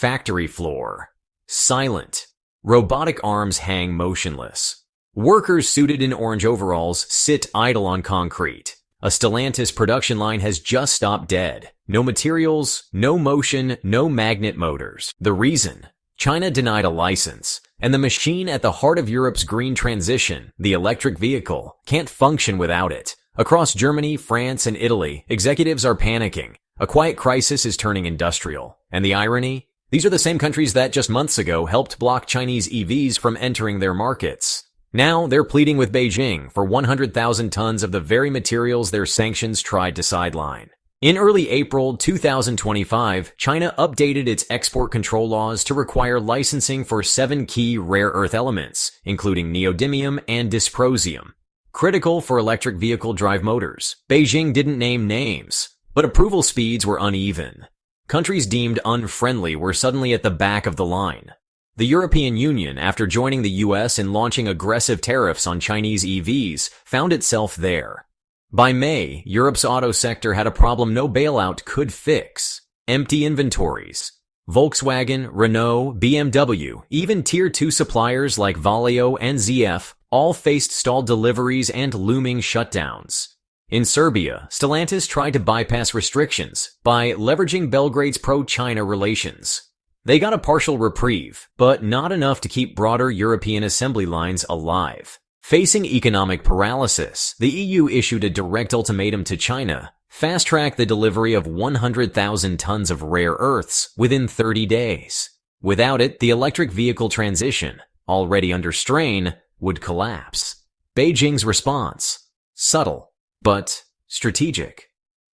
Factory floor. Silent. Robotic arms hang motionless. Workers suited in orange overalls sit idle on concrete. A Stellantis production line has just stopped dead. No materials, no motion, no magnet motors. The reason? China denied a license, and the machine at the heart of Europe's green transition, the electric vehicle, can't function without it. Across Germany, France, and Italy, executives are panicking. A quiet crisis is turning industrial. And the irony? These are the same countries that just months ago helped block Chinese EVs from entering their markets. Now they're pleading with Beijing for 100,000 tons of the very materials their sanctions tried to sideline. In early April 2025, China updated its export control laws to require licensing for 7 key rare earth elements, including neodymium and dysprosium, critical for electric vehicle drive motors. Beijing didn't name names, but approval speeds were uneven. Countries deemed unfriendly were suddenly at the back of the line. The European Union, after joining the US in launching aggressive tariffs on Chinese EVs, found itself there. By May, Europe's auto sector had a problem no bailout could fix. Empty inventories. Volkswagen, Renault, BMW, even Tier 2 suppliers like Valeo and ZF all faced stalled deliveries and looming shutdowns. In Serbia, Stellantis tried to bypass restrictions by leveraging Belgrade's pro-China relations. They got a partial reprieve, but not enough to keep broader European assembly lines alive. Facing economic paralysis, the EU issued a direct ultimatum to China: fast-track the delivery of 100,000 tons of rare earths within 30 days. Without it, the electric vehicle transition, already under strain, would collapse. Beijing's response: subtle, but strategic.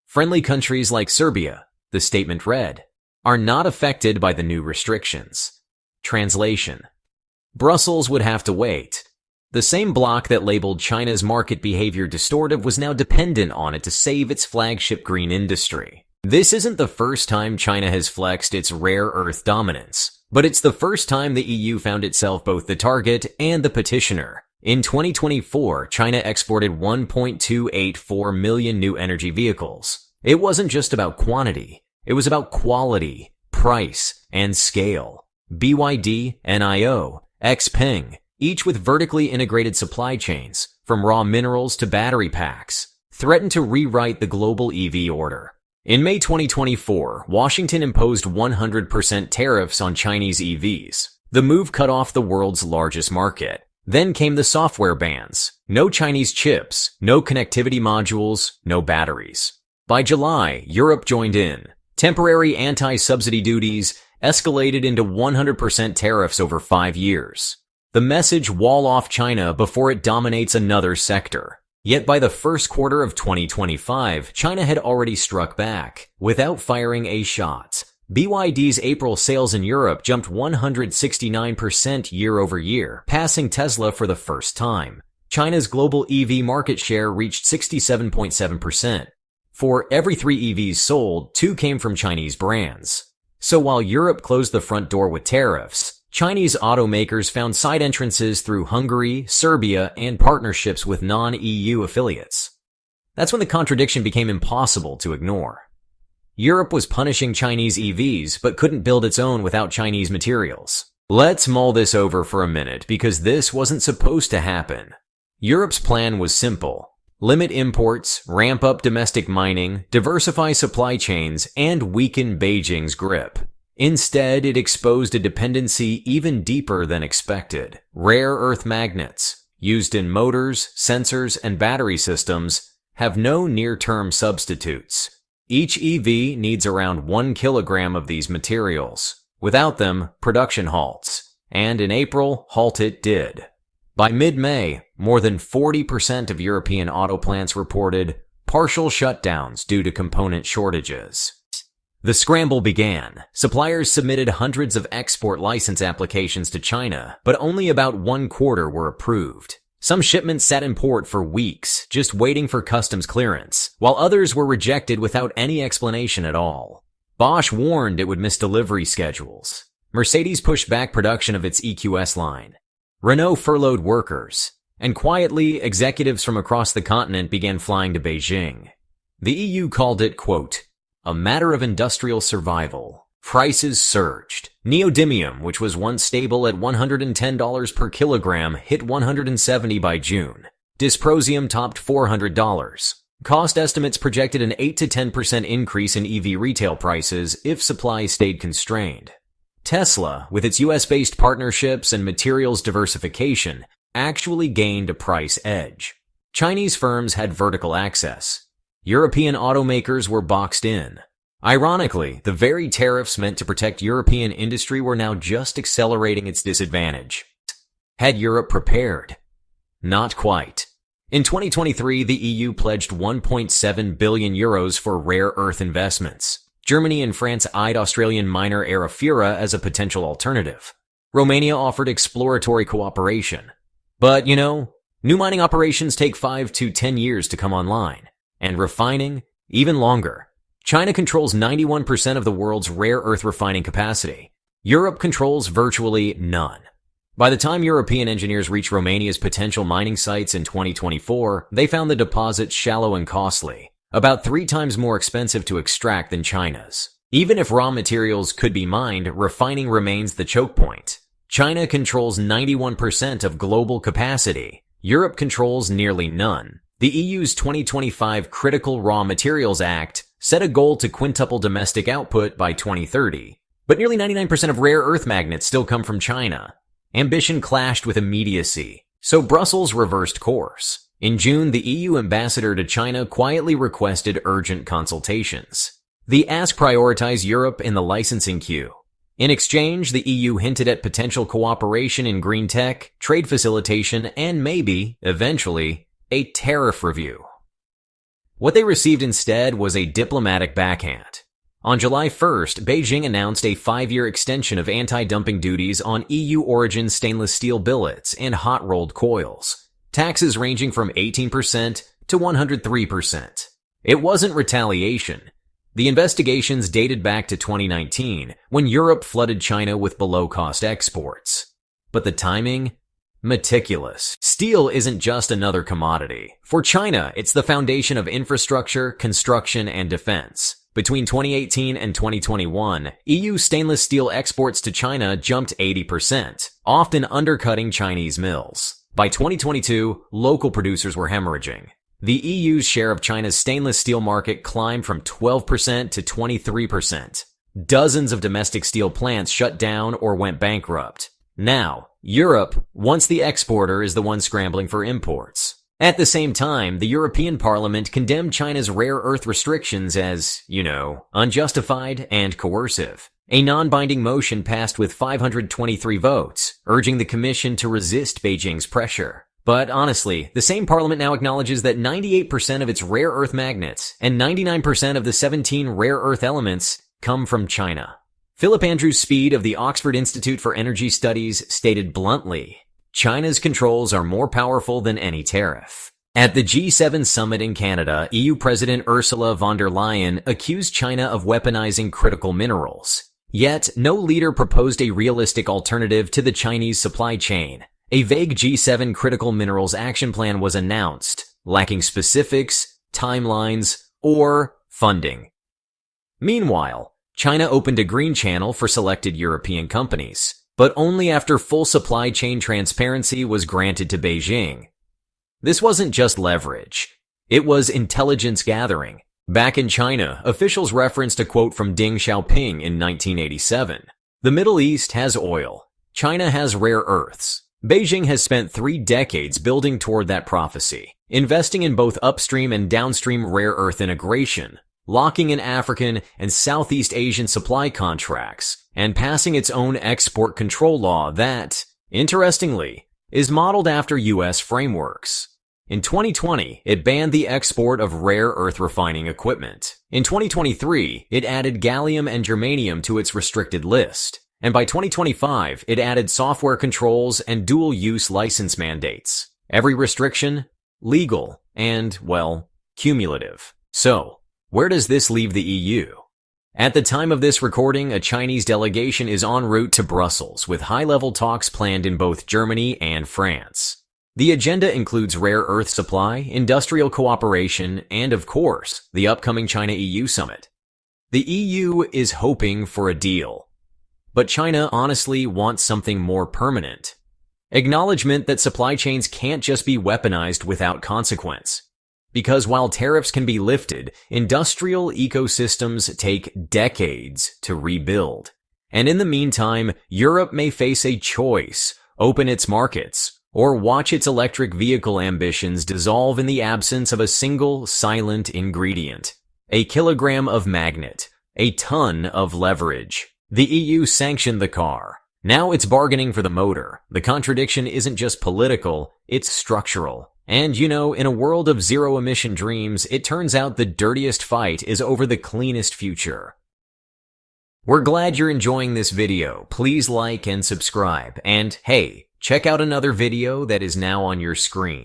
Friendly countries like Serbia, the statement read, are not affected by the new restrictions. Translation: Brussels would have to wait. The same bloc that labeled China's market behavior distortive was now dependent on it to save its flagship green industry. This isn't the first time China has flexed its rare earth dominance, but it's the first time the EU found itself both the target and the petitioner. In 2024, China exported 1.284 million new energy vehicles. It wasn't just about quantity. It was about quality, price, and scale. BYD, NIO, Xpeng, each with vertically integrated supply chains, from raw minerals to battery packs, threatened to rewrite the global EV order. In May 2024, Washington imposed 100% tariffs on Chinese EVs. The move cut off the world's largest market. Then came the software bans. No Chinese chips, no connectivity modules, no batteries. By July, Europe joined in. Temporary anti-subsidy duties escalated into 100% tariffs over 5 years. The message: wall off China before it dominates another sector. Yet by the first quarter of 2025, China had already struck back, without firing a shot. BYD's April sales in Europe jumped 169% year over year, passing Tesla for the first time. China's global EV market share reached 67.7%. For every 3 EVs sold, 2 came from Chinese brands. So while Europe closed the front door with tariffs, Chinese automakers found side entrances through Hungary, Serbia, and partnerships with non-EU affiliates. That's when the contradiction became impossible to ignore. Europe was punishing Chinese EVs, but couldn't build its own without Chinese materials. Let's mull this over for a minute, because this wasn't supposed to happen. Europe's plan was simple: limit imports, ramp up domestic mining, diversify supply chains, and weaken Beijing's grip. Instead, it exposed a dependency even deeper than expected. Rare earth magnets, used in motors, sensors, and battery systems, have no near-term substitutes. Each EV needs around 1 kilogram of these materials. Without them, production halts. And in April, halt it did. By mid-May, more than 40% of European auto plants reported partial shutdowns due to component shortages. The scramble began. Suppliers submitted hundreds of export license applications to China, but only about 1/4 were approved. Some shipments sat in port for weeks, just waiting for customs clearance, while others were rejected without any explanation at all. Bosch warned it would miss delivery schedules. Mercedes pushed back production of its EQS line. Renault furloughed workers. And quietly, executives from across the continent began flying to Beijing. The EU called it, quote, a matter of industrial survival. Prices surged. Neodymium, which was once stable at $110 per kilogram, hit $170 by June. Dysprosium topped $400. Cost estimates projected an 8 to 10% increase in EV retail prices if supply stayed constrained. Tesla, with its US-based partnerships and materials diversification, actually gained a price edge. Chinese firms had vertical access. European automakers were boxed in. Ironically, the very tariffs meant to protect European industry were now just accelerating its disadvantage. Had Europe prepared? Not quite. In 2023, the EU pledged 1.7 billion euros for rare earth investments. Germany and France eyed Australian miner Arafura as a potential alternative. Romania offered exploratory cooperation. But, new mining operations take 5 to 10 years to come online, and refining, even longer. China controls 91% of the world's rare earth refining capacity. Europe controls virtually none. By the time European engineers reached Romania's potential mining sites in 2024, they found the deposits shallow and costly, about 3 times more expensive to extract than China's. Even if raw materials could be mined, refining remains the choke point. China controls 91% of global capacity. Europe controls nearly none. The EU's 2025 Critical Raw Materials Act set a goal to quintuple domestic output by 2030. But nearly 99% of rare earth magnets still come from China. Ambition clashed with immediacy, so Brussels reversed course. In June, the EU ambassador to China quietly requested urgent consultations. The ask prioritized Europe in the licensing queue. In exchange, the EU hinted at potential cooperation in green tech, trade facilitation, and maybe, eventually, a tariff review. What they received instead was a diplomatic backhand. On July 1st, Beijing announced a 5-year extension of anti-dumping duties on EU-origin stainless steel billets and hot-rolled coils, taxes ranging from 18% to 103%. It wasn't retaliation. The investigations dated back to 2019, when Europe flooded China with below-cost exports. But the timing? Meticulous. Steel isn't just another commodity. For China, it's the foundation of infrastructure, construction, and defense. Between 2018 and 2021, EU stainless steel exports to China jumped 80%, often undercutting Chinese mills. By 2022, local producers were hemorrhaging. The EU's share of China's stainless steel market climbed from 12% to 23%. Dozens of domestic steel plants shut down or went bankrupt. Now, Europe, once the exporter, is the one scrambling for imports. At the same time, the European Parliament condemned China's rare earth restrictions as, unjustified and coercive. A non-binding motion passed with 523 votes, urging the Commission to resist Beijing's pressure. But honestly, the same parliament now acknowledges that 98% of its rare earth magnets and 99% of the 17 rare earth elements come from China. Philip Andrew Speed of the Oxford Institute for Energy Studies stated bluntly, China's controls are more powerful than any tariff. At the G7 summit in Canada, EU President Ursula von der Leyen accused China of weaponizing critical minerals. Yet, no leader proposed a realistic alternative to the Chinese supply chain. A vague G7 critical minerals action plan was announced, lacking specifics, timelines, or funding. Meanwhile, China opened a green channel for selected European companies, but only after full supply chain transparency was granted to Beijing. This wasn't just leverage. It was intelligence gathering. Back in China, officials referenced a quote from Deng Xiaoping in 1987. The Middle East has oil. China has rare earths. Beijing has spent 3 decades building toward that prophecy, investing in both upstream and downstream rare earth integration, locking in African and Southeast Asian supply contracts, and passing its own export control law that, interestingly, is modeled after US frameworks. In 2020, it banned the export of rare earth refining equipment. In 2023, it added gallium and germanium to its restricted list. And by 2025, it added software controls and dual-use license mandates. Every restriction, legal, and, cumulative. So, where does this leave the EU? At the time of this recording, a Chinese delegation is en route to Brussels with high-level talks planned in both Germany and France. The agenda includes rare earth supply, industrial cooperation, and, of course, the upcoming China-EU summit. The EU is hoping for a deal. but China honestly wants something more permanent. Acknowledgement that supply chains can't just be weaponized without consequence. Because while tariffs can be lifted, industrial ecosystems take decades to rebuild. And in the meantime, Europe may face a choice: open its markets, or watch its electric vehicle ambitions dissolve in the absence of a single silent ingredient. A kilogram of magnet, a ton of leverage. The EU sanctioned the car. Now it's bargaining for the motor. The contradiction isn't just political, it's structural. And in a world of zero-emission dreams, it turns out the dirtiest fight is over the cleanest future. We're glad you're enjoying this video. Please like and subscribe. And hey, check out another video that is now on your screen.